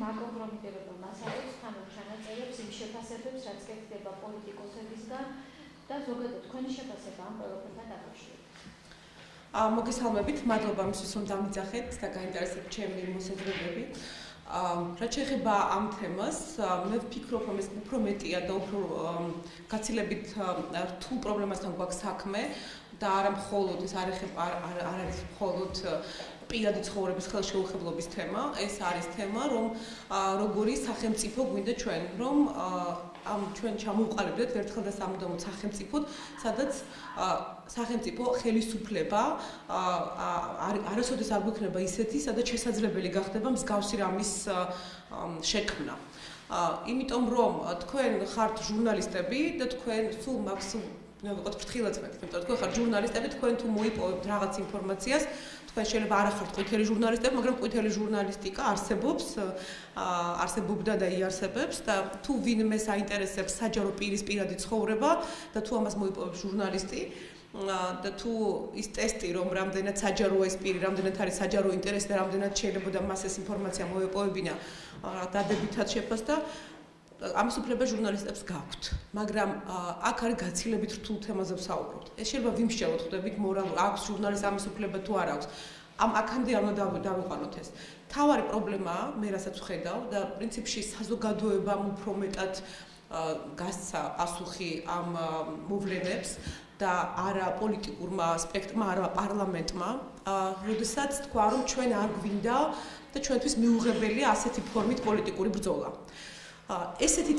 მაკომპრომიტირებელ მასალებს ხანურ ჩანაწერებს იმ შეფასებებს, რაც კეთდება პოლიტიკოსებისგან და ზოგადად თქვენი შეფასება ამ ყველაფერთან დაკავშირებით. მოგესალმებით, მადლობა იმისთვის, რომ დამიძახეთ და გაინტერესებთ ჩემი მოსაზრებები. რაც შეეხება ამ თემას, მე ვფიქრობ, რომ ეს უფრო მეტია და უფრო გაცილებით რთულ პრობლემასთან გვაქვს საქმე და არა მხოლოდ ეს არ არის მხოლოდ პირადი ცხოვრების ხელშეუხებლობის თემა, ეს არის თემა, რომ როგორი სახელმწიფო გვინდა ჩვენ, რომ ჩვენ ჩამოვყალიბდეთ ერთხელ და სამუდამოდ სახელმწიფოდ, სადაც სახელმწიფო ხელისუფლება არასოდეს არ გვექნება ისეთი, სადაც შესაძლებელი გახდება მსგავსი რამის შექმნა. იმიტომ რომ თქვენ ხართ ჟურნალისტები და თქვენ სულ მაქსიმუმ ვიყოთ ფრთხილად მეტი, იმიტომ რომ თქვენ ხართ ჟურნალისტები, თქვენ თუ მოიპოვებთ რაღაც ინფორმაციას, თქვენ შეიძლება არ ხართ ყვითელი ჟურნალისტები, მაგრამ ყვითელი ჟურნალისტიკა არსებობდა და იარსებებს და თუ ვინმე საინტერესებს საჯარო პირის პირადი ცხოვრება და თუ ამას მოიპოვებს ჟურნალისტი და თუ ის ტესტი, რომ რამდენად საჯაროა ეს პირი, რამდენად არის საჯარო ინტერესი და რამდენად შეიძლება მას ეს ინფორმაცია მოეპოვებინა დადებითად შეფასდა, ამის უფლება ჟურნალისტებს გაქვთ, მაგრამ აქ არის გაცილებით რთულ თემაზე ვსაუბრობთ. ეს შეიძლება ვიმსჯელოთ, ხვდებით, მორალურ აქვს ჟურნალისტს ამის უფლება თუ არ აქვს. აქამდე არ უნდა დავიყვანოთ ეს. თავარი პრობლემაა, მე რასაც ვხედავ და პრინციპში საზოგადოებამ უფრო მეტად გასცა პასუხი ამ მოვლენებს და არა პოლიტიკურმა სპექტრმა, არა პარლამენტმა, როდესაც თქვა, რომ ჩვენ არ გვინდა და ჩვენთვის მიუღებელია ასეთი ფორმით პოლიტიკური ბრძოლა. ასეთი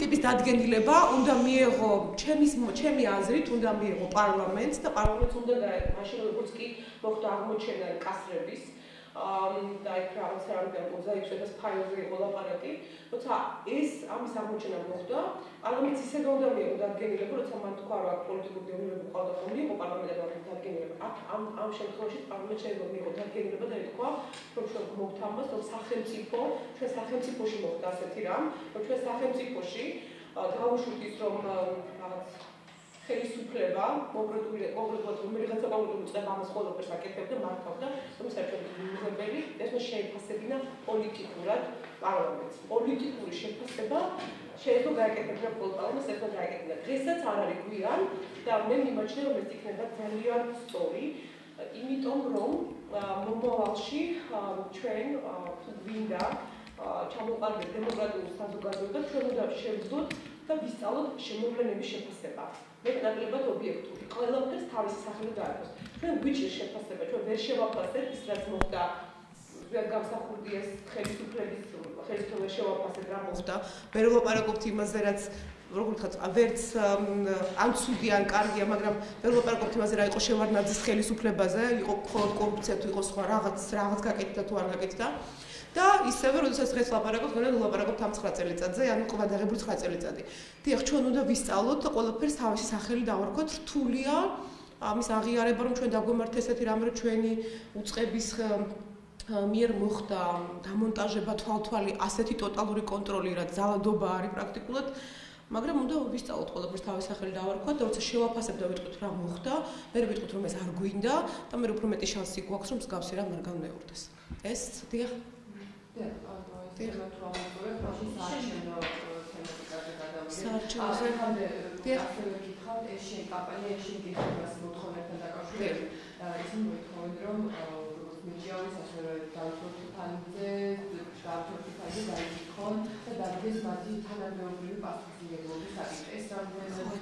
ტიპის დადგენილება უნდა მიეღო ჩემი აზრით უნდა მიეღო პარლამენტს და პარლამენტს უნდა გაეკო მაშინ როგორც კი მოხდა აღმოჩენა კასრების და იქ რაღაც რამდენი 26,000 ფაილზე იყო ლაპარაკი, როცა ეს ამის აღმოჩენა მოხდა, პარლამენტს ისე უნდა მიეღო დადგენილება, როცა მან თქვა რომ აქ პოლიტიკური დევნილები ყავდა რომ მიეღო პარლამენტთან დადგენილება. ამ შემთხვევაში პარლამენტს შეიძლება მიეღო დადგენილება და ეთქვა, რომ ჩვენ გვაქვს ამას, რომ ჩვენ სახელმწიფოში მოხდა ასეთი რამ, რომ ჩვენ სახელმწიფოში დავუშვით ის რომ რაღაც ხელისუფლება კონკრეტულად რომელიღაცა კონკრეტული წება ამას ყველაფერს აკეთებდა მართავდა, რომ საერთოდ მიუღებელი ეს შეფასებინა პოლიტიკურად პარლამენტს. პოლიტიკური შეფასება შეიძლება გააკეთებინა პარლამენტს, ერთად გააკეთებინა. დღესაც არ არის გვიან და მე მიმაჩნია რომ ეს იქნება ძალიან სწორი, იმიტომ რომ მომავალში ჩვენ გვინდა ჩამოყალიბდეთ დემოკრატიულ საზოგადოებას, ჩვენ უნდა შევძლებთ და ვისწავლოთ შემოვლენების შეფასება. მეტნაკლებად ობიექტური. ყველაფერს თავისი სახელი გააქვს. ჩვენ გვიჭირს შეფასება, ჩვენ ვერ შევაფასებთ ის რაც მოხდა. ვერ გამსახურდია ხელისუფლების ხელისუფლება შევაფასებთ რა მოხდა. ვერ ვლაპარაკობთ იმაზე, რაც როგორ ვთქვათ, ვერც ან ცუდი ან კარგია, მაგრამ ვერ ვლაპარაკობთ იმაზე, რა იყო შევარდნაძის ხელისუფლებაზე, იყო მხოლოდ კორუფცია თუ იყო სხვა რაღაც გაკეთდა თუ არ გაკეთდა. და ისევე, როდესაც დღეს ვლაპარაკობთ, ვლაპარაკობთ ამ 9 წელიწადზე, ანუ ყურადღებული 9 წელიწადი. დიახ, ჩვენ უნდა ვისწავლოთ და ყველაფერს თავისი სახელი დავარქვათ, რთულია ამის აღიარება, რომ ჩვენ დაგვემართ ესეთი რამე, რომ ჩვენი უწყების მიერ მოხდა დამონტაჟება თვალთვალი, ასეთი ტოტალური კონტროლი, რაც ძალადობა არის პრაქტიკულად, მაგრამ უნდა ვისწავლოთ ყველაფერს თავისი სახელი დავარქვათ და როცა შევაფასებთ და ვიტყვით რა მოხდა, მე ვიტყვით რომ ეს არ გვინდა და მე უფრო მეტი შანსი გვაქვს რომ მსგავსი რამ არ განმეორდეს. ეს დიახ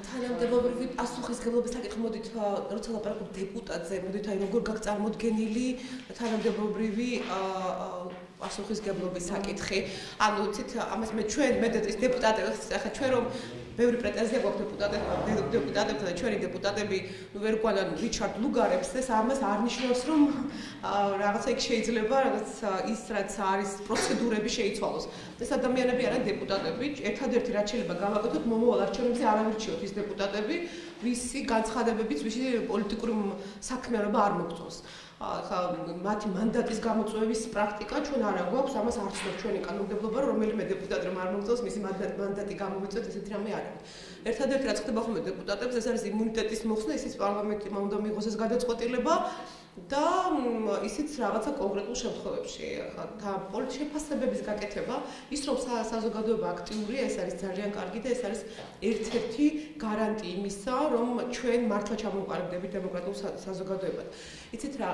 თანამდებობრივი პასუხისმგებლობის საკითხი, მოდით, როცა ლაპარაკობ დეპუტატზე, მოდით, აი როგორ გაქვს წარმოდგენილი თანამდებობრივი პასუხისმგებლობის საკითხი. ანუ იცით, ამას მე დეპუტატებს, ახლა ჩვენ რომ ბევრი პრეტენზია გვაქვს დეპუტატებთან და ჩვენი დეპუტატები ვერ გვანან რიჩარდ ლუგარებს, ეს ამას არ ნიშნავს, რომ რაღაცა იქ შეიძლება რაღაც ის რაც არის პროცედურები შეიცვალოს. ეს ადამიანები არიან დეპუტატები, ერთადერთი რაც შეიძლება გავაკეთოთ, მომავალ არჩევნებზე არ ავირჩიოთ ის დეპუტატები, ვისი განცხადებებიც, ვისი პოლიტიკური საქმიანობა არ მოგწონს. მათი მანდატის გამოწვევის პრაქტიკა ჩვენ არ აგვაქვს, ამას არ ცნობს ჩვენი კანონმდებლობა, რომ რომელიმე დეპუტატი რომ არ მოგწონს, მისი მანდატი გამოვიწვევთ, ესეთი რამე არ არის. ერთადერთი რაც ხდება ხოლმე დეპუტატებს, ეს არის იმუნიტეტის მოხსნა, ისიც პარლამენტმა უნდა მიიღოს ეს გადაწყვეტილება და ისიც რაღაცა კონკრეტულ შემთხვევებში და შეფასებების გაკეთება ის რომ საზოგადოება აქტიურია ეს არის ძალიან კარგი და ეს არის ერთ-ერთი გარანტი იმისა რომ ჩვენ მართლა ჩამოვყალიბდებით დემოკრატიულ საზოგადოებად. იცით რა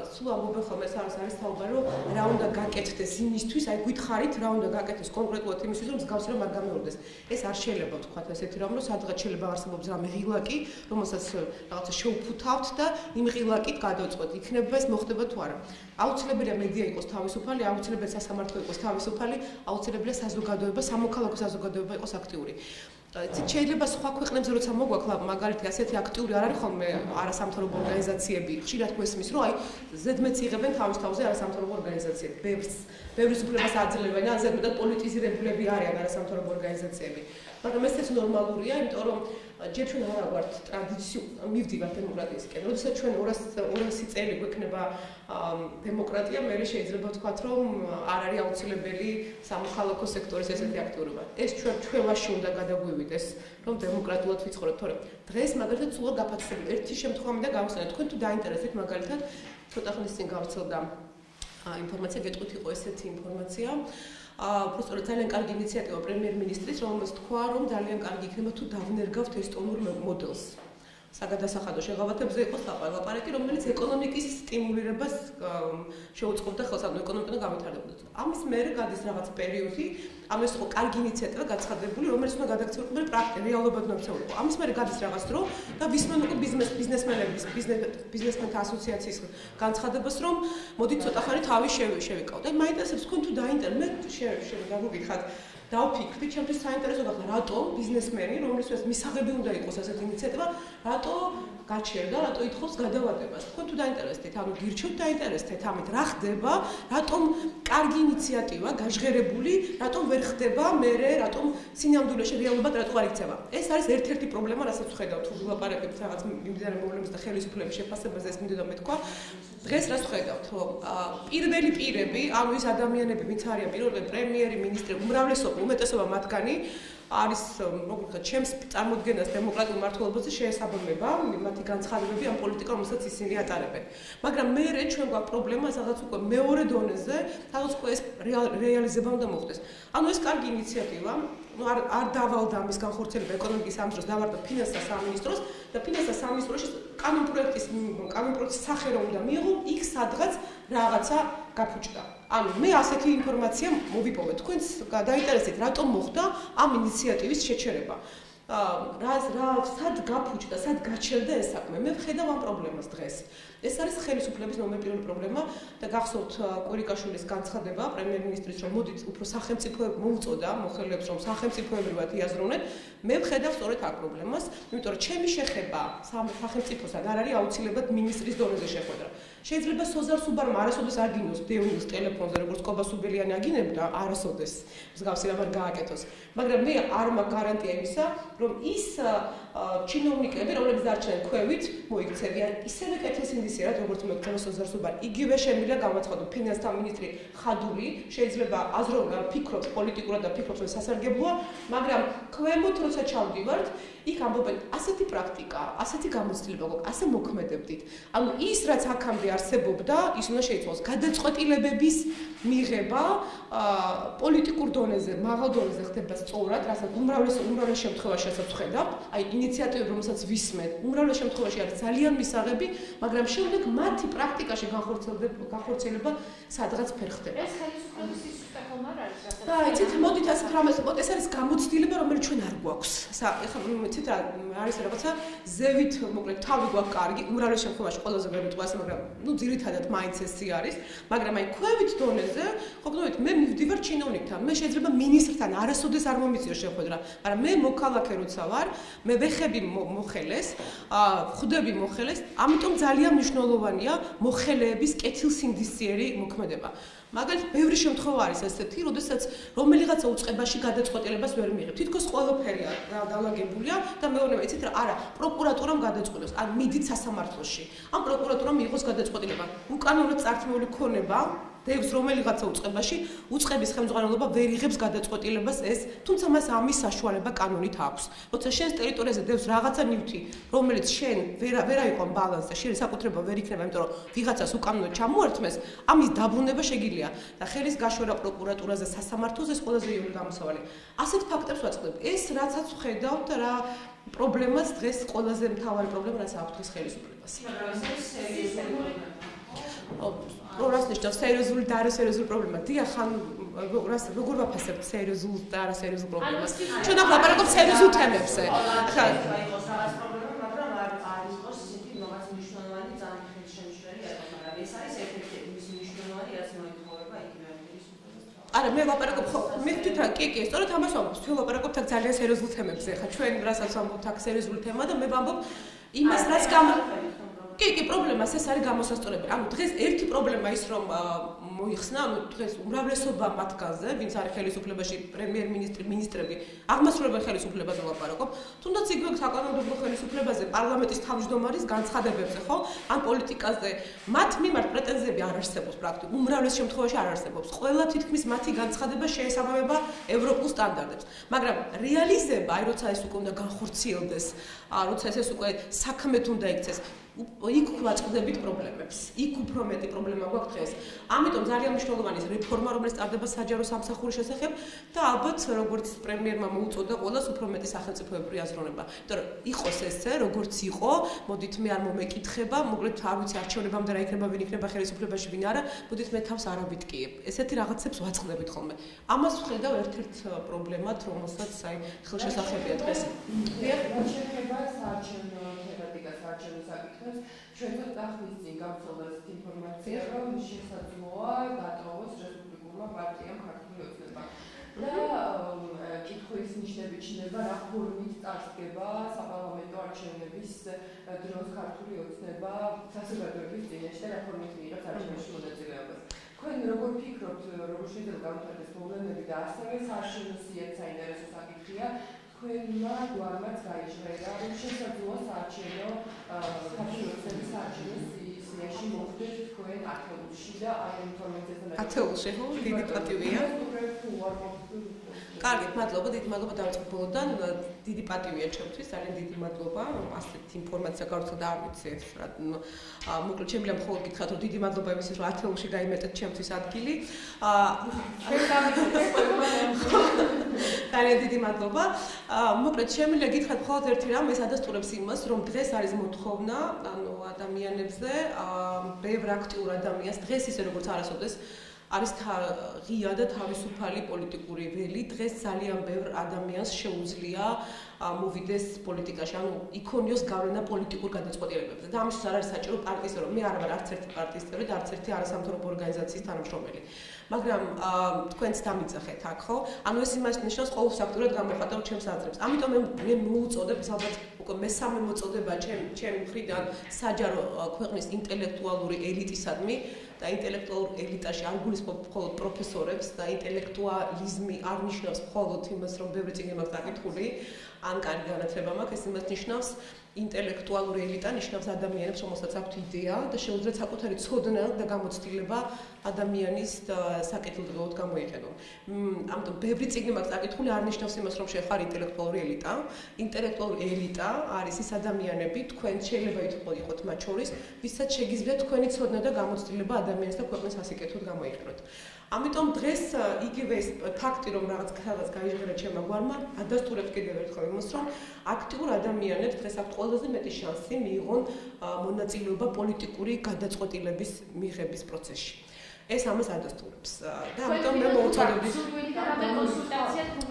სულ ამბობენ ხოლმე ეს არის საუბარი რომ რა უნდა გაკეთდეს იმისთვის აი გითხარით რა უნდა გაკეთდეს კონკრეტულად იმისთვის რომ მსგავსი რამ არ გამეორდეს. ეს არ შეიძლება ვთქვათ ესეთი რამ რომ სადღაც შეიძლება არსებობს რამე ღილაკი რომელსაც რაღაცა შევფუთავთ და იმ ღილაკით გადავწყვეტ იქნება ეს მოხდება თუ არა. აუცილებელია მედია იყოს თავისუფალი, აუცილებელია სასამართლო იყოს თავისუფალი, აუცილებელია საზოგადოება, სამოქალაქო საზოგადოება იყოს აქტიური. შეიძლება სხვა ქვეყნებზე როცა მოგვაქვს მაგალითად ასეთი აქტიური არ არის ხოლმე არასამთავრობო ორგანიზაციები, ხშირად გვესმის რომ აი ზედმეტს იღებენ თავის თავზე არასამთავრობო ორგანიზაციები. ბევრის უფლებას აძლევენ, ან ზედმეტად პოლიტიზირებულები არიან არასამთავრობო ორგანიზაციები. მაგრამ ეს ნორმალურია, იმიტომ რომ ჯერ ჩვენ არ ვართ ტრადიციულ მივდივართ დემოკრატიისკენ. როდესაც ჩვენ 200 წელი გვექნება დემოკრატია, მე შეიძლება ვთქვათ, რომ არ არის აუცილებელი სამოქალაქო სექტორის ესეთი აქტიურობა. ეს ჩვენში უნდა გადაგვივიდეს, რომ დემოკრატიულად ვიცხოვროთ, თორემ დღეს მაგალითად სულ გაფათრებული ერთი შემთხვევა მინდა გავხსენოთ. თქვენ თუ დაინტერესებთ მაგალითად ცოტა ხნის წინ გავრცელდა ინფორმაცია, გეტყვით იყო ესეთი ინფორმაცია. უბრალოდ ძალიან კარგი ინიციატივა პრემიერ-მინისტრის, რომელმაც თქვა, რომ ძალიან კარგი იქნება თუ დავნერგავთ ესტონურ მოდელს. საგადასახადო შეღავათებზე იყო ლაპარაკი, რომელიც ეკონომიკის სტიმულირებას შეუწყობდა ხელს, ანუ ეკონომიკა გავითარდებოდა. ამის მერე გადის რაღაც პერიოდი, ანუ ეს იყო კარგი ინიციატივა გაცხადებული, რომელიც უნდა გადაგცემულიყო პრაქტიკულად, რეალობად უნდა ქცეულიყო. ამის მერე გადის რაღაც დრო და ვისმენ უკვე ბიზნესმენების, ბიზნესმენთა ასოციაციის განცხადებას, რომ მოდით ცოტა ხანი თავი შევიკავოთ. აი მაინტერესებს თქვენ თუ დაინტერესებთ, გავუგიხართ. დავფიქრდით, ჩემთვის საინტერესო გახდა, რატომ ბიზნესმენი, რომელსაც მისაღები უნდა იყოს ასეთი ინიციატივა, რატო გაჩერდა, რატო ითხოვს გადავადებას. თქვენ თუ დაინტერესდით, ანუ გირჩევთ დაინტერესდით ამით, რა ხდება, რატომ კარგი ინიციატივა, გაჟღერებული, რატომ ვერ ხდება მერე, რატომ სინამდვილეში რეალობად რატო არ იქცევა. ეს არის ერთ-ერთი პრობლემა, რასაც ვხედავთ, თუ ვილაპარაკებთ რაღაც მიმდინარე მოვლენებს და ხელისუფლების შეფასებაზე ეს მინდოდა მეთქვა. დღეს რას ვხედავთ, რომ პირველი პირები, ანუ ის ადამიანები, ვინც არიან პირველი პრემიერი, მინისტრი, უმრავლესობა უმეტესობა მათგანი არის მოკლედ ჩემს წარმოდგენას დემოკრატიულ მმართველობაზე შეესაბამება მათი განცხადებები ამ პოლიტიკას რომელსაც ისინი ატარებენ. მაგრამ მე ჩვენ გვაქვს პრობლემა სადაც უკვე მეორე დონეზე სადაც უკვე ეს რეალიზება უნდა მოხდეს. ანუ ეს კარგი ინიციატივა, ну არ დავალდა ამის განხორციელება ეკონომიკის სამინისტროს, დავარდა ფინანსთა სამინისტროს და ფინანსთა სამინისტროში კანონპროექტის სახე რომ უნდა მიიღო, იქ სადღაც რაღაცა გაფუჭდა. ანუ მე ასეთი ინფორმაცია მოვიპოვე. თქვენს დაინტერესებით, რატომ მოხდა ამ ინიციატივის შეჩერება? სად გაფუჭდა, სად გაჩერდა ეს საქმე? მე ვხედავ ამ პრობლემას დღეს. ეს არის ხელისუფლების ნომერ პირველი პრობლემა და გახსოვთ კვირიკაშვილის განცხადება პრემიერ-მინისტრის რომ მოდით უფრო სახელმწიფოებრივ მოუწოდა მოხელეებს რომ სახელმწიფოებრივად იაზროვნეთ. მე ვხედავ სწორედ აქ პრობლემას, იმიტომ რომ ჩემი შეხება სახელმწიფოსთან არ არის აუცილებლად მინისტრის დონეზე შეხვედრა. შეიძლება სოზარ სუბარმა არასოდეს აგინოს დეუნის ტელეფონზე როგორც კობა სუბელიანი აგინებდა არასოდეს მსგავსი რამ არ გააკეთოს. მაგრამ მე არ მაქვს გარანტია იმისა, რომ ის ჩინოვნიკები, რომლებიც დარჩნენ ქვევით, მოიქცევიან ისევე კეთილს ინდისიერად, როგორც მოგწევა სოზარ სუბარი. იგივე შემიძლია გამაცხადო ფინანსთა მინისტრი ხადური, შეიძლება ფიქრობს პოლიტიკურად და ფიქრობს რომ სასარგებლოა, მაგრამ ქვემოთ როცა ჩავდივართ, იქ ამბობენ ასეთი პრაქტიკა, ასეთი გამოცდილება გვაქვს, ასე მოქმედებდით. ანუ ის რაც აქამდე არსებობდა, ის უნდა შეიცვალოს. გადაწყვეტილებების მიღება პოლიტიკურ დონეზე, მაღალ დონეზე ხდება სწორად, რასაც უმრავლეს შემთხვევაში რასაც ვხედავ, აი ინიციატივები, რომელსაც ვისმენთ, უმრავლეს შემთხვევაში არის ძალიან მისაღები, მაგრამ შემდეგ მათი პრაქტიკაში განხორციელება სადღაც ვერ ხდება. ეს ხელისუფლების სისტემა არ არის რასაც. და იცით, მოდით ასე რამეს, ეს არის გამოცდილება, რომელიც ჩვენ არ გვაქვს. ეხლა იცით რა არის რაღაცა ზევით, მოკლედ თავი გვაქვს კარგი, უმრავლეს შემთხვევაში ყველაზე ვერ ვიტყვი ასე, მაგრამ ძირითადად მაინც ესე არის, მაგრამ აი ქვევით დონეზე, ხო გქონდით, მე მივდივარ ჩინოვნიკთან, მე შეიძლება მინისტრთან არასოდეს არ მომიწიოს შეხვედრა, მაგრამ მე მოქალაქე როცა ვარ, მე ვეხები მოხელეს, ხვდები მოხელეს, ამიტომ ძალიან მნიშვნელოვანია მოხელეების კეთილსინდისიერი მოქმედება. მაგალითად, ბევრი შემთხვევა არის ესეთი, როდესაც რომელიღაცა უწყებაში გადაწყვეტილებას ვერ მიიღებ. თითქოს ყველაფერი დალაგებულია და მეორე იცით რა, არა, პროკურატურამ გადაწყვეტოს, ან მიდით სასამართლოში. ან პროკურატურამ მიიღოს გადაწყვეტილება. უკანონოდ წართმეული ქონება დევს რომელიღაცა უწყებაში, უწყების ხელმძღვანელობა ვერ იღებს გადაწყვეტილებას ეს, თუმცა მას ამის საშუალება კანონით აქვს. როცა შენს ტერიტორიაზე დევს რაღაცა ნივთი, რომელიც შენ ვერ აიყვან ბალანსზე, შენ საკუთრება ვერ იქნება, იმიტომ რომ ვიღაცას უკანონოდ ჩამოერთმეს, ამის დაბრუნება შეგიძლია და ხელის გაშვერა პროკურატურაზე, სასამართლოზე ეს ყველაზე იული გამოსავალი. ასეთ ფაქტებს ვაწყდებ. ეს რაცაც ვხედავთ რა პრობლემას დღეს ყველაზე მთავარი პრობლემა რაც აქვს დღეს ხელისუფლებას. რას ნიშნავს სერიოზული და არასერიოზული პრობლემა? დიახ, ხან როგორ ვაფასებთ სერიოზულ და არასერიოზულ პრობლემას? ჩვენ ახლა ვაპარაკობთ სერიოზულ თემებზე. ახლა იყოს რაღაც პრობლემა, მაგრამ არ იყოს ისეთი რაღაც მნიშვნელოვანი ძალიან ხელშემშლელი იყოს, მაგრამ ეს არის ერთ-ერთი მისი მნიშვნელოვანი რაც მოითხოვება იგივე ხელისუფლებას. არა, მე ვაპარაკობ ხო, მე თვითონ კი, სწორედ ამას ვამბობ, ჩვენ ვაპარაკობთ აქ ძალიან სერიოზულ თემებზე. ხა ჩვენ რასაც ვამბობთ აქ სერიოზული თემა და მე ვამბობ იმას რაც კი, პრობლემას ეს არის გამოსასწორებელი. ანუ დღეს ერთი პრობლემა ის რომ მოიხსნა, ანუ დღეს უმრავლესობა მათგანზე, ვინც არის ხელისუფლებაში, პრემიერ-მინისტრი, მინისტრები, აღმასრულებელ ხელისუფლებაზე ვაპარაკობ, თუნდაც იგივე საკანონმდებლო ხელისუფლებაზე, პარლამენტის თავმჯდომარის განცხადებებზე, ხო? ან პოლიტიკაზე, მათ მიმართ პრეტენზიები არ არსებობს პრაქტიკულად. უმრავლეს შემთხვევაში არ არსებობს. ყველა თითქმის მათი განცხადება შეესაბამება ევროპულ სტანდარტებს. მაგრამ რეალიზება, აი როცა ეს უკვე უნდა განხორციელდეს, როცა ეს უკვე საქმეთ უნდა იქცეს, იქ ვაწყდებით პრობლემებს. იქ უფრო მეტი პრობლემა გვაქვს დღეს. ამიტომ ძალიან მნიშვნელოვანი რეფორმა, რომელიც ტარდება საჯარო სამსახურის შესახებ და ალბათ როგორც პრემიერმა მოუწოდა ყველას უფრო მეტი სახელმწიფოებრივი აზროვნება. იმიტომ რომ იყოს ესე, როგორც იყო, მოდით მე არ მომეკითხება, მოკლედ არ ვიცი არჩევნებამდე რა იქნება, ვინ იქნება ხელისუფლებაში, ვინ არა, მოდით მე თავს არ აბიტკიებ. ესეთი რაღაცებს ვაწყდებით ხოლმე. ამას ვხედავ ერთ-ერთ პრობლემად, რომელსაც აი ხელშესახებია დღეს. შეიძლება საარჩევნო თემატიკას არჩევნო საკითხებს ჩვენ ახლის წინ გავცელოთ ინფორმაცია, რომ შესაძლოა დატოვოს რესპუბლიკურმა პარტიამ ქართული ოცნება. და კითხვის ნიშნები ჩნდება, რა ფორმით წარსდგება საპარლამენტო არჩევნების დროს ქართული ოცნება საზოგადოების წინაშე და რა ფორმით მიიღებს არჩევნებში მონაწილეობას. თქვენ როგორ ფიქრობთ, როგორ შეიძლება გავუხსნათ პრობლემები და ასევე საარჩევნო საინტერესო საკითხია თქვენმა გვარმაც გაიჟღერა, რომ შესაძლოა საარჩევნო ქართული ოცნების საარჩევნო სიაში მოხდეს თქვენ ათეულში და აი ინფორმაციასთან ათეულში, ხო? დიდი პატივია. კარგით, მადლობა, დიდი მადლობა დავიწყებულოდან. დიდი პატივია ჩემთვის, ძალიან დიდი მადლობა, რომ ასეთ ინფორმაცია გავუცხოთ, არ ვიცი ეს რა. მოკლედ შემიძლია მხოლოდ გითხრათ, რომ დიდი მადლობა იმისთვის, რომ ათეულში გაიმეტეთ ჩემთვის ადგილი. ძალიან დიდი მადლობა. მოკლედ შემიძლია გითხრათ მხოლოდ ერთი რამ, ეს ადასტურებს იმას, რომ დღეს არის მოთხოვნა, ანუ ადამიანებზე, ბევრ აქტიურ ადამიანს, დღეს ისე როგორც არასოდეს არის ღია და თავისუფალი პოლიტიკური ველი. დღეს ძალიან ბევრ ადამიანს შეუძლია მოვიდეს პოლიტიკაში, ანუ იქონიოს გავლენა პოლიტიკურ გადაწყვეტილებებზე. და ამისთვის არ არის საჭირო პარტიის წევრი. მე არ ვარ არც ერთი პარტიის წევრი და არც ერთი არასამთავრობო ორგანიზაციის თანამშრომელი. მაგრამ თქვენც დამიძახეთ აქ, ხო? ანუ ეს იმას ნიშნავს, ყოველს აქტიურად გამოხატავ ჩემს აზრებს. ამიტომ მე მოუწოდებ, ალბათ უკვე მესამე მოწოდება ჩემი მხრიდან საჯარო ქვეყნის ინტელექტუალური ელიტისადმი და ინტელექტუალურ ელიტაში არ გულისხმობ მხოლოდ პროფესორებს და ინტელექტუალიზმი არ ნიშნავს მხოლოდ იმას, რომ ბევრი წიგნი მაქვს დაკითხული, ან კარგი განათლება მაქვს, ეს იმას ნიშნავს ინტელექტუალური ელიტა ნიშნავს ადამიანებს, რომელსაც აქვთ იდეა და შეუძლიათ საკუთარი ცოდნა და გამოცდილება ადამიანის საკეთილდღეოდ გამოიყენონ. ამიტომ ბევრი წიგნი მაქვს დაკითხული, არ ნიშნავს იმას, რომ შეხარ ინტელექტუალური ელიტა. ინტელექტუალური ელიტა არის ის ადამიანები, თქვენ შეიძლება იყოთ მათ შორის, ვისაც შეგიძლიათ თქვენი ცოდნა და გამოცდილება ადამიანის და ქვეყნის ასაკეთოდ გამოიყენოთ. ამიტომ დღეს იგივე ეს ფაქტი, რომ რაღაც გაიჟღერა ჩემმა გვარმა, ადასტურებს კიდევ ერთხელ იმას, რომ აქტიურ ადამიანებს დღეს აქვთ ყველაზე მეტი შანსი მიიღონ მონაწილეობა პოლიტიკური გადაწყვეტილების მიღების პროცესში. ეს ამას ადასტურებს. და ამიტომ მე მოვუწოდებდი.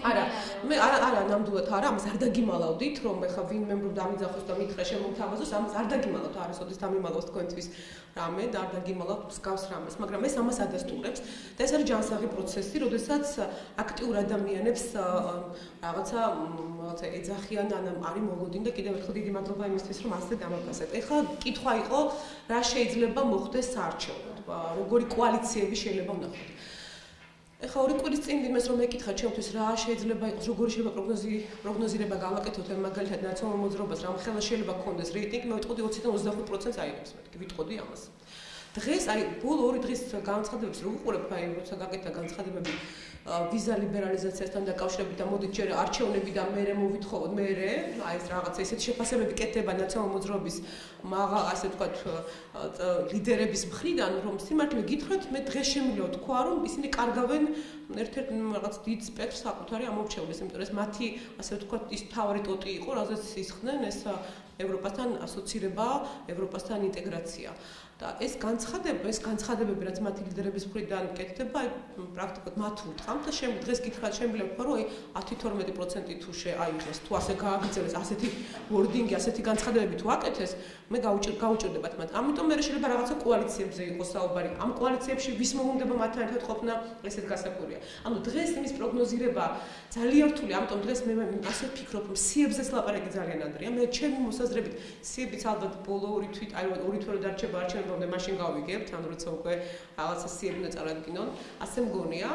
არა, ნამდვილად არა, ამას არ დაგიმალავდით, რომ ეხლა ვინმე დამიძახოს და მითხრა შემომთავაზოს, ამას არ დაგიმალავთ, არასოდეს დამიმალავს თქვენთვის რამე და არ დაგიმალავთ მსგავს რამეს, მაგრამ ეს ამას ადასტურებს. და ეს არის ჯანსაღი პროცესი, როდესაც აქტიურ ადამიანებს რაღაცა ეძახიან ან არის მოლოდინი და კიდევ ერთხელ დიდი მადლობა იმისთვის, რომ ასე დამაფასეთ. ეხლა კითხვა იყო, რა შეიძლება მოხდეს საარჩევნოდ. როგორი კოალიციები შეიძლება ვნახოთ. ეხლა ორი კვირის წინ იმას რომ მეკითხა ჩემთვის რა შეიძლება იყოს, როგორი შეიძლება პროგნოზირება გავაკეთოთ, მაგალითად ნაციონალურ მოძრაობას, რამ ხელა შეიძლება გქონდეს რეიტინგი, მე ვიტყოდი 20-დან 25%-ს აიღებს მეთქი, ვიტყოდი ამას. დღეს აი ბოლო 2 დღის განცხადებებს რო ვუყურებ, აი როცა გაკეთდა განცხადებები ვიზა ლიბერალიზაციასთან დაკავშირებით და მოდით ჯერ არჩევნები და მერე მოვითხოვოთ მერე, აი ეს რაღაცა ისეთი შეფასებები კეთდება ნაციონალური მოძრაობის ასე ვთქვათ ლიდერების მხრიდან, რომ სიმართლე გითხრათ, მე დღეს შემიძლია თქვა, რომ ისინი კარგავენ ერთ-ერთ რაღაც დიდ სპექტრს საკუთარი ამორჩევნეს, იმიტომ რომ ეს მათი ასე ვთქვათ ის თავი ტოტი იყო, რაზეც ისხდნენ ეს ევროპასთან ასოცირება, ევროპასთან ინტეგრაცია. და ეს განცხადებები, რაც მათი ლიდერების მხრიდან კეთდება, აი პრაქტიკულად მათ უთხრამთ და დღეს გითხრათ, შემიძლია ვთქვა, რომ აი 10-12% თუ აიღეს, თუ ასე გააგრძელეს, ასეთი ვორდინგი, ასეთი განცხადებები თუ აკეთეს, მე გაუჭირდებათ მათ. ამიტომ მე შეიძლება რაღაცა კოალიციებზე იყოს საუბარი. ამ კოალიციებში ვის მოუნდება მათთან ერთად ყოფნა, ესეთ გასაგებია. ანუ დღეს იმის პროგნოზირება ძალიან რთული, ამიტომ დღეს მე ასე ვფიქრობ, რომ სიებზეც ლაპარაკი ძალიან ადრეა. მე ჩემი მოსაზრებით სიებიც ალბათ ბოლო 2 თვით, აი 2 თვე რომ დარჩება არჩევნებამდე მაშინ გავიგებთ, ან როცა უკვე რაღაცა სიები უნდა წარადგინონ, ასე მგონია.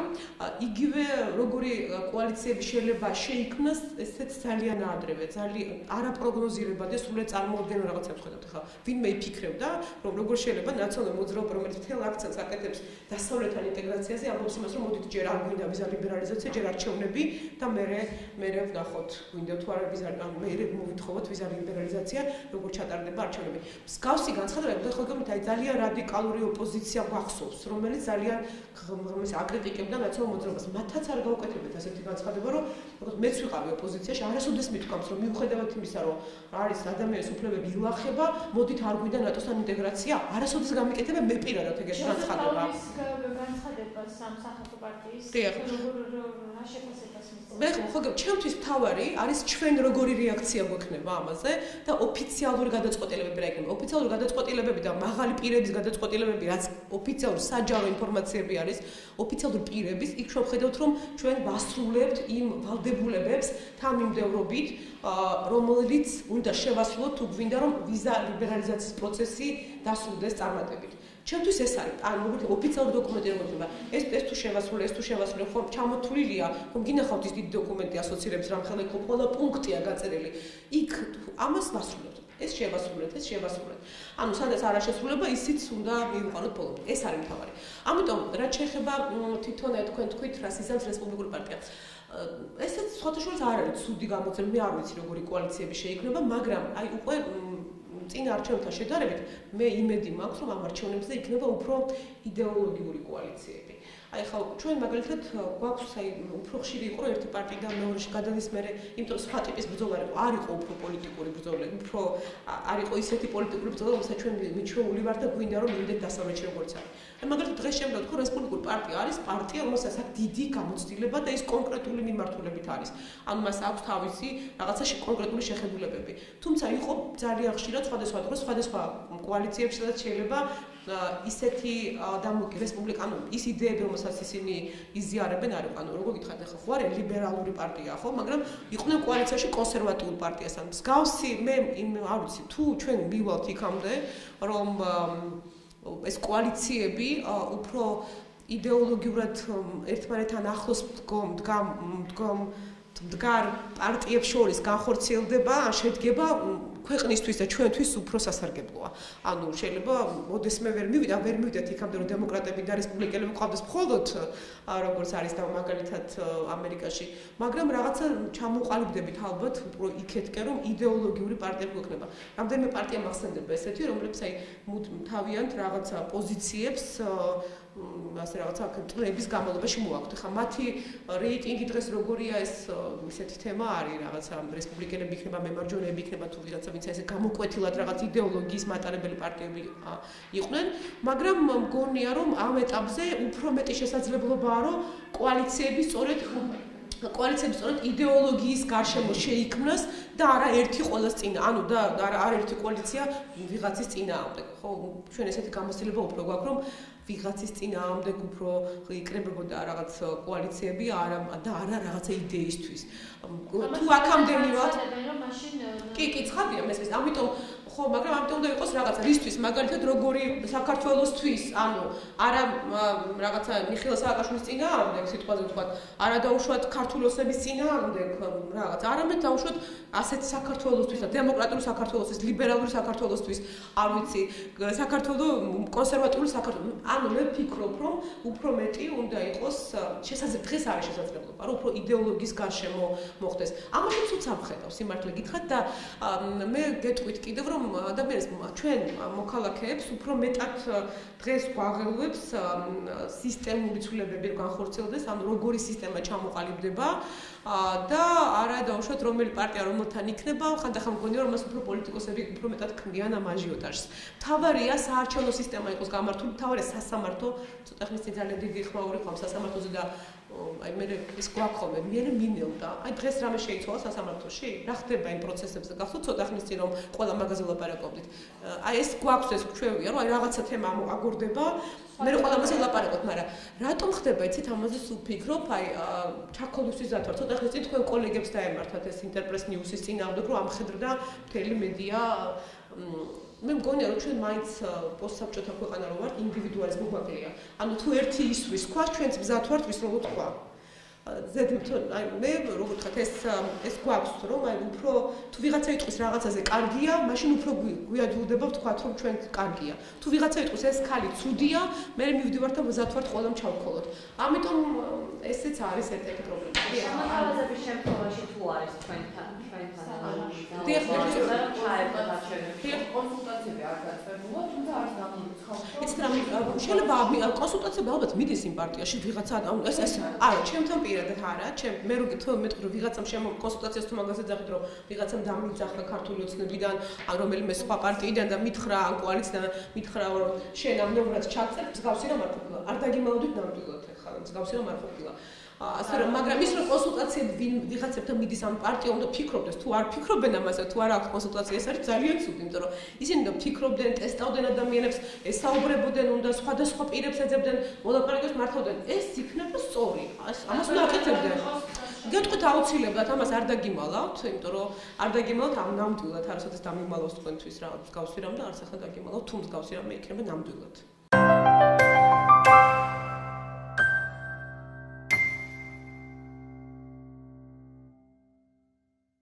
იგივე როგორი კოალიციები შეიძლება შეიქმნას, ესეც ძალიან ადრევე, ძალიან არაპროგნოზირება და სრულად წარმოუდგენელ რაღაცებს ხედავთ. ხა ვინმე იფიქრებდა, რომ როგორ შეიძლება ნაციონალური მოძრაობა, რომელიც მთელ აქცენტს აკეთებს დასავლეთთან ინტეგრაციაზე, ამბობს იმას, რომ მოდით ჯერ არ გვინდა ვიზა ლიბერალიზაცია, ჯერ არჩევნები და მერე ვნახოთ, გვინდა თუ არა ვიზა, მერე მოვითხოვოთ ვიზა ლიბერალიზაცია, როგორ ჩატარდება არჩევნები. მსგავსი განცხადებები და ხოლმე აი ძალიან რადიკალური ოპოზიცია გვახსოვს, რომელიც ძალიან აკრიტიკებდა ნაციონალურ მოძრაობას. მათაც არ გაუკეთებთ ასეთი განცხადება, რომ მეც ვიყავი ოპოზიციაში, არასოდეს მithქვამს, რომ მიუხედავად იმისა, რომ არის ადამიანის უფლებები ილახება, მოდით არ გვინდა ნატოსთან ინტეგრაცია, არასოდეს გამიკეთება მე პირადად ეგეთი განცხადება. განცხადება სამსახურო პარტიის რა შეფასებას მისცემს? მე ხო ჩემთვის თავარი არის ჩვენ როგორი რეაქცია გვექნება ამაზე და ოფიციალური გადაწყვეტილებები რა იქნება. ოფიციალური გადაწყვეტილებები და მაღალი პირების გადაწყვეტილებები, რაც ოფიციალური საჯარო ინფორმაციები არის, ოფიციალური პირების, იქ ჩვენ ხედავთ, რომ ჩვენ ვასრულებთ იმ ვალდებულებებს თანმიმდევრობით, რომელიც უნდა შევასრულოთ თუ გვინდა რომ ვიზა ლიბერალიზაციის პროცესი დასრულდეს წარმატებით. ჩემთვის ეს არის, ანუ როგორც ოფიციალური დოკუმენტი როგორ ხდება, ეს თუ შევასრულე, ეს თუ შევასრულე, ხომ ჩამოთვლილია, ხომ გინახავთ ის დიდი დოკუმენტი ასოცირებს რამხელა იქ ყველა პუნქტია გაწერილი. იქ ამას ვასრულებთ. ეს შევასრულეთ. ანუ სადაც არ შესრულება, ისიც უნდა მივიყვანოთ ბოლომდე. ეს არის მთავარი. ამიტომ რაც შეეხება თვითონ თქვენ თქვით რასიზმს რესპუბლიკური პარტია. ესეც სხვათა შორის არ არის ცუდი გამოწვევა, მე არ ვიცი როგორი კოალიციები შეიქმნება, მაგრამ აი უკვე წინა არჩევნებთან შედარებით მე იმედი მაქვს, რომ ამ არჩევნებზე იქნება უფრო იდეოლოგიური კოალიციები. აი ხა ჩვენ მაგალითად გვაქვს აი უფრო ხშირი იყო რომ ერთი პარტიიდან მეორეში გადადის მერე, იმიტომ სხვა ტიპის ბრძოლა არ იყო უფრო პოლიტიკური ბრძოლა, უფრო არ იყო ისეთი პოლიტიკური ბრძოლა, რომელსაც ჩვენ მიჩვეული ვარ და გვინდა რომ იმდენ დასავლეთში როგორც არის. აი მაგალითად დღეს შემიძლია ვთქვა, რესპუბლიკური პარტია არის პარტია, რომელსაც აქვს დიდი გამოცდილება და ის კონკრეტული მიმართულებით არის. ანუ მას აქვს თავისი რაღაცა კონკრეტული შეხედულებები. თუმცა იყო ძალიან ხშირად სხვადასხვა დროს სხვადასხვა კოალიციებში სადაც შეიძლება ისეთი რესპუბლიკანო ის იდეები, რომელსაც ისინი იზიარებენ, არის ანუ როგორ გითხარით, ახლა ხო არის ლიბერალური პარტია, ხო, მაგრამ იყვნენ კოალიციაში კონსერვატიულ პარტიასთან. მსგავსი მე არ ვიცი, თუ ჩვენ მივალთ იქამდე, რომ ეს კოალიციები უფრო იდეოლოგიურად ერთმანეთთან ახლოს მდგარ პარტიებს შორის განხორციელდება, შედგება ქვეყნისთვის და ჩვენთვის უფრო სასარგებლოა. ანუ შეიძლება ოდესმე ვერ მივიდეთ იქამდე რომ დემოკრატები და რესპუბლიკელები ყავდეს მხოლოდ როგორც არის და მაგალითად ამერიკაში, მაგრამ რაღაცა ჩამოყალიბდებით ალბათ უფრო იქეთკენ რომ იდეოლოგიური პარტიები გვექნება. რამდენიმე პარტია მახსენდება ესეთი, რომლებიც აი თავიანთ რაღაცა პოზიციებს ასე რაღაცა წლების განმავლობაში მოაქვთ. ხა მათი რეიტინგი დღეს როგორია ეს ისეთი თემა არის, რაღაცა რესპუბლიკელები იქნება, მემარჯვენეები იქნება თუ ვიღაცა ვინც ესე გამოკვეთილად რაღაც იდეოლოგიის მატარებელი პარტიები იყვნენ, მაგრამ მგონია რომ ამ ეტაპზე უფრო მეტი შესაძლებლობაა რომ კოალიციები სწორედ იდეოლოგიის გარშემო შეიქმნას და არა ერთი ყოველას წინა, ანუ და არა ერთი კოალიცია ვიღაცის წინააღმდეგ. ხო, ჩვენ ესეთი გამოცდილება უფრო გვაქვს, რომ ვიღაცის წინააღმდეგ უფრო იკრებებოდა რაღაც კოალიციები და არა რაღაცა იდეისთვის. თუ აქამდე მივათ კი, ცხადია, მესმის. ამიტომ ხო, მაგრამ ამიტომ უნდა იყოს რაღაცა რისთვის, მაგალითად როგორი საქართველოსთვის, ანუ არა რაღაცა მიხეილ სააკაშვილის წინააღმდეგ სიტყვაზე ვთქვათ, არა დაუშვათ ქართულოსების წინააღმდეგ რაღაც, არამედ დაუშვათ ასეთ საქართველოსთვის და დემოკრატიული საქართველოსთვის, ლიბერალური საქართველოსთვის, არ ვიცი, საქართველოს კონსერვატიული საქართველოს. ანუ მე ვფიქრობ, რომ უფრო მეტი უნდა იყოს დღეს არის შესაძლებლობა, რომ უფრო იდეოლოგიის გარშემო მოხდეს. ამაშიც უცებ ხედავ სიმართლე გითხრათ და მე გეტყვით კიდევ რომ ადამიანს ჩვენ მოქალაქეებს უფრო მეტად დღეს გვაღელვებს სისტემური ცვლილებები განხორციელდეს, ანუ როგორი სისტემა ჩამოყალიბდება და არა დაუშვათ რომელი პარტია რომელთან იქნება, ხანდახან მგონია რომ მას უფრო პოლიტიკოსები უფრო მეტად ქმნიან ამ აჟიოტაჟს. მთავარია საარჩევნო სისტემა იყოს გამართული, მთავარია სასამართლო, ცოტა ხნის წინ ძალიან დიდი ხმაური ხომ სასამართლოზე და აი მე ის გვაქვს მე მინელდა. აი დღეს რამე შეიცვალა სასამართლოში? რა ხდება იმ პროცესებზე? გახსოვთ ცოტა ხნის წინ რომ ყველა მაგაზე ვლაპარაკობდით. აი ეს გვაქვს ეს ჩვევია, რომ აი რაღაცა თემა აგორდება, მე ყველა ამაზე ვლაპარაკობთ, მაგრამ რატომ ხდება იცით ამაზე სულ ფიქრობ, აი ჩაქოლისთვის დათვალ. ცოტა ხნის წინ თქვენ კოლეგებს დაემართათ ეს ინტერპრეს ნიუსის წინააღმდეგ, რომ ამხედრდა მთელი მედია მე მგონია რომ ჩვენ მაინც პოსტსაბჭოთა ქვეყანა რო ვართ ინდივიდუალიზმი გვაკლია. ანუ თუ ერთი ისვის თქვა, ჩვენც მზად ვართ ვისროლოთ თქვა. აი მე როგორ ვთქვათ ეს გვაქვს რომ აი უფრო თუ ვიღაცა იტყვის რაღაცაზე კარგია, მაშინ უფრო გვიაჯულდება ვთქვათ რომ ჩვენ კარგია. თუ ვიღაცა იტყვის ეს ქალი ცუდია, მე მივდივარ და მზად ვართ ყველამ ჩავქოლოთ. ამიტომ ესეც არის ერთ-ერთი პრობლემა. შემოთავაზების შემთხვევაში თუ არის ჩვენთან კონსულტაციები არ გაწევია, თუმცა არის ნამდვილად ხო. შეიძლება კონსულტაციები ალბათ მიდის იმ პარტიაში ვიღაცა ეს არა, ჩემთან პირადად არა, მე რო მეტყვი რომ ვიღაცამ კონსულტაციას თუ მაგაზე ძახით რომ ვიღაცამ დამიძახა ქართული ოცნებიდან, ან რომელიმე სხვა პარტიიდან და მითხრა ან კოალიციიდან მითხრა რომ შენ ამ ნომრად ჩაწერ, მსგავსი რამ არ ყოფილა. არ დაგიმალავდით ნამდვილად ახლა, მსგავსი რამ არ ყოფილა. ასე რომ მაგრამ ის რომ კონსულტაციები ვიღაცებთან მიდის ამ პარტია უნდა ფიქრობდეს თუ არ ფიქრობენ ამაზე თუ არ აქვს კონსულტაცია ეს არის ძალიან ცუდი იმიტომ რომ ისინი და ფიქრობდნენ ტესტავდნენ ადამიანებს ესაუბრებოდნენ უნდა სხვადასხვა პირებს ეძებდნენ მოლაპარაკებებს მართავდნენ ეს იქნება სწორი ამას უნდა აკეთებდნენ გეტყვით აუცილებლად ამას არ დაგიმალავთ იმიტომ რომ არ დაგიმალავთ ამ ნამდვილად არასოდეს დამიმალავს თქვენთვის რა მსგავსი რამ და არც ახლა დაგიმალავთ თუ მსგავსი რამე იქნება ნამდვილად